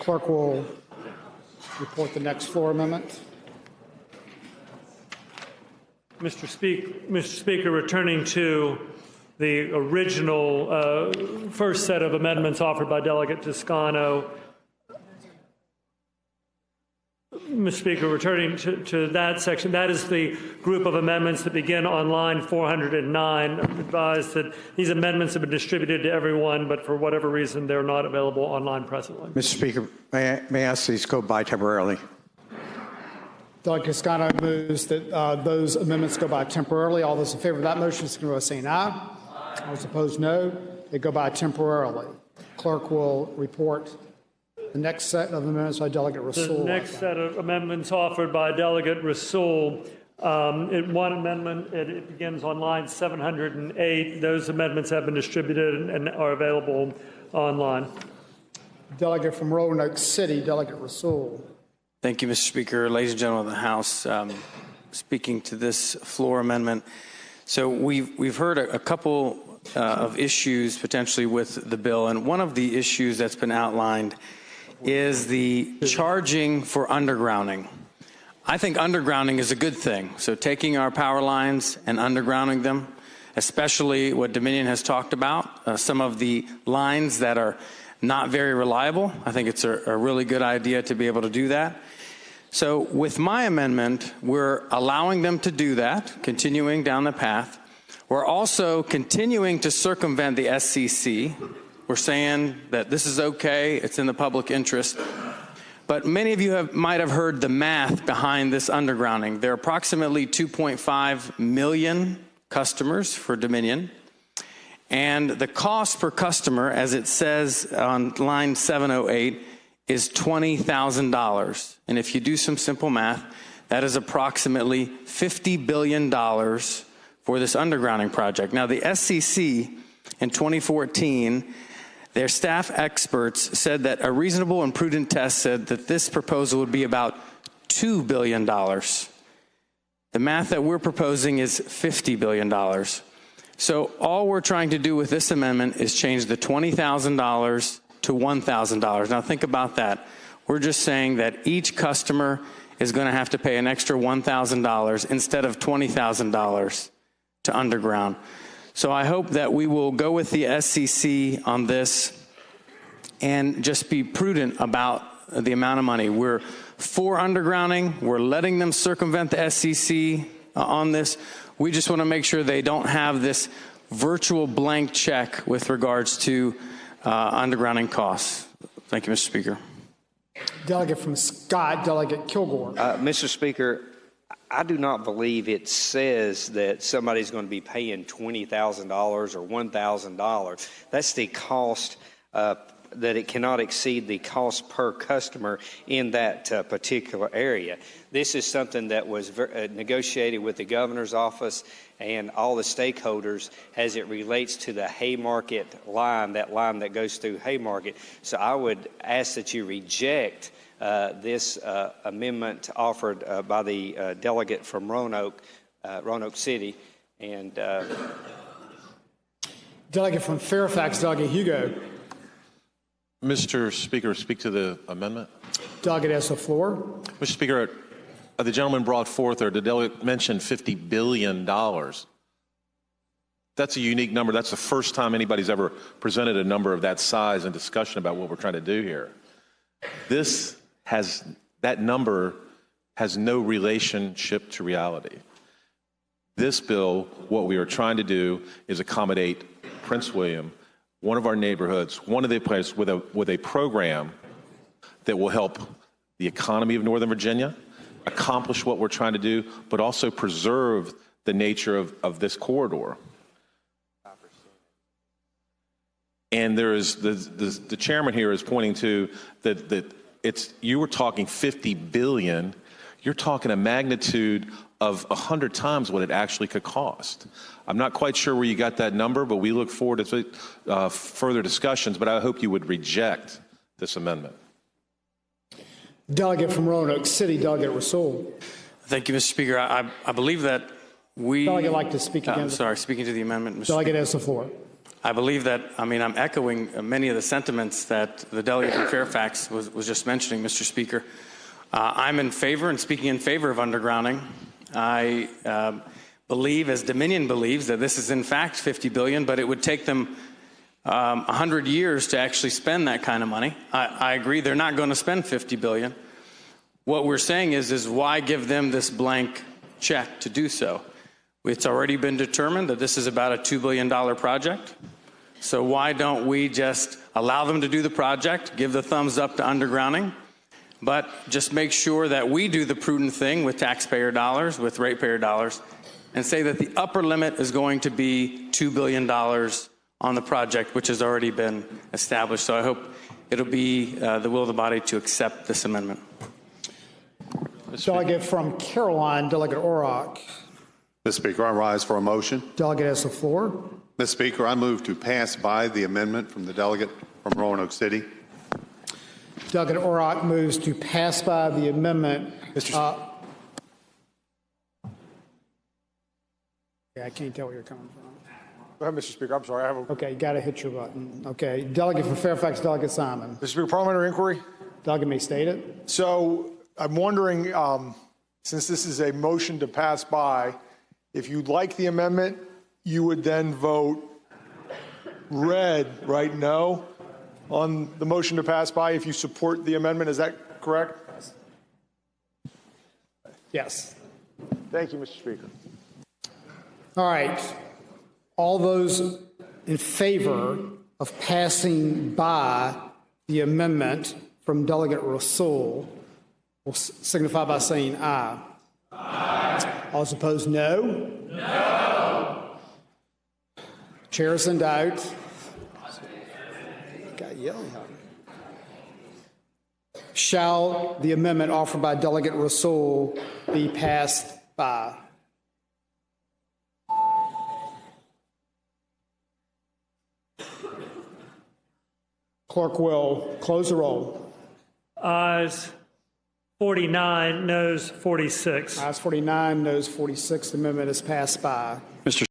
Clerk will report the next floor amendment. Mr. Speaker, returning to the original first set of amendments offered by Delegate Toscano. Mr. Speaker, returning to that section, that is the group of amendments that begin on line 409. I'm advised that these amendments have been distributed to everyone, but for whatever reason, they're not available online presently. Mr. Speaker, may I ask these go by temporarily? Delegate Toscano moves that those amendments go by temporarily. All those in favor of that motion signify by saying aye. All those opposed, no. They go by temporarily. Clerk will report the next set of amendments by Delegate Rasoul. The next set of amendments offered by Delegate Rasoul. One amendment, it begins on line 708. Those amendments have been distributed and are available online. Delegate from Roanoke City, Delegate Rasoul. Thank you, Mr. Speaker. Ladies and gentlemen of the House, speaking to this floor amendment. So we've heard a couple of issues potentially with the bill, and one of the issues that's been outlined is the charging for undergrounding. I think undergrounding is a good thing. So taking our power lines and undergrounding them, especially what Dominion has talked about, some of the lines that are not very reliable. I think it's a really good idea to be able to do that. So with my amendment, we're allowing them to do that, continuing down the path. We're also continuing to circumvent the SCC. We're saying that this is okay, it's in the public interest. But many of you might have heard the math behind this undergrounding. There are approximately 2.5 million customers for Dominion. And the cost per customer, as it says on line 708, is $20,000. And if you do some simple math, that is approximately $50 billion for this undergrounding project. Now, the SCC in 2014, their staff experts said that a reasonable and prudent test said that this proposal would be about $2 billion. The math that we're proposing is $50 billion. So all we're trying to do with this amendment is change the $20,000 to $1,000. Now think about that. We're just saying that each customer is going to have to pay an extra $1,000 instead of $20,000 to underground. So I hope that we will go with the SCC on this and just be prudent about the amount of money. We're for undergrounding. We're letting them circumvent the SCC on this. We just want to make sure they don't have this virtual blank check with regards to undergrounding costs. Thank you, Mr. Speaker. Delegate from Scott, Delegate Kilgore. Mr. Speaker, I do not believe it says that somebody's going to be paying $20,000 or $1,000. That's the cost that it cannot exceed the cost per customer in that particular area. This is something that was negotiated with the governor's office and all the stakeholders as it relates to the Haymarket line, that line that goes through Haymarket. So I would ask that you reject this amendment offered by the delegate from Roanoke City. And Delegate from Fairfax, Delegate Hugo. Mr. Speaker, speak to the amendment. Delegate has the floor. Mr. Speaker, the gentleman brought forth, or the delegate mentioned $50 billion. That's a unique number. That's the first time anybody's ever presented a number of that size and discussion about what we're trying to do here. That number has no relationship to reality. This bill, what we are trying to do is accommodate Prince William, one of our neighborhoods, one of the places with a program that will help the economy of Northern Virginia, accomplish what we're trying to do, but also preserve the nature of this corridor. And there is the chairman here is pointing to that you were talking 50 billion. You're talking a magnitude of 100 times what it actually could cost. I'm not quite sure where you got that number, but we look forward to further discussions, but I hope you would reject this amendment. Delegate from Roanoke City, Delegate Rasoul. Thank you, Mr. Speaker. I believe that we... Delegate like to speak again. I'm sorry, speaking to the amendment, Mr. Delegate Speaker. has the floor. I believe that, I'm echoing many of the sentiments that the delegate from Fairfax was just mentioning, Mr. Speaker. I'm in favor and speaking in favor of undergrounding. I believe, as Dominion believes, that this is in fact $50 billion, but it would take them 100 years to actually spend that kind of money. I agree they're not going to spend $50 billion. What we're saying is why give them this blank check to do so? It's already been determined that this is about a $2 billion project. So why don't we just allow them to do the project, give the thumbs up to undergrounding, but just make sure that we do the prudent thing with taxpayer dollars, with ratepayer dollars, and say that the upper limit is going to be $2 billion on the project, which has already been established. So I hope it'll be the will of the body to accept this amendment. Delegate from Caroline, Delegate Orrock. Mr. Speaker, I rise for a motion. Delegate has the floor. Mr. Speaker, I move to pass by the amendment from the delegate from Roanoke City. Delegate Orrock moves to pass by the amendment. Yeah, I can't tell where you're coming from. Go ahead, Mr. Speaker. I'm sorry. Okay, you got to hit your button. Okay, Delegate from Fairfax, Delegate Simon. Mr. Speaker, parliamentary inquiry. Delegate may state it. So I'm wondering, since this is a motion to pass by, if you'd like the amendment, you would then vote red, right? No, on the motion to pass by if you support the amendment. Is that correct? Yes. Thank you, Mr. Speaker. All right. All those in favor of passing by the amendment from Delegate Rasoul will signify by saying aye. Aye. All those opposed, no? No. Chair is in doubt. Got yelling at me. Shall the amendment offered by Delegate Rasoul be passed by? Clerk will close the roll. Ayes 49, noes 46. Ayes 49, noes 46. The amendment is passed by.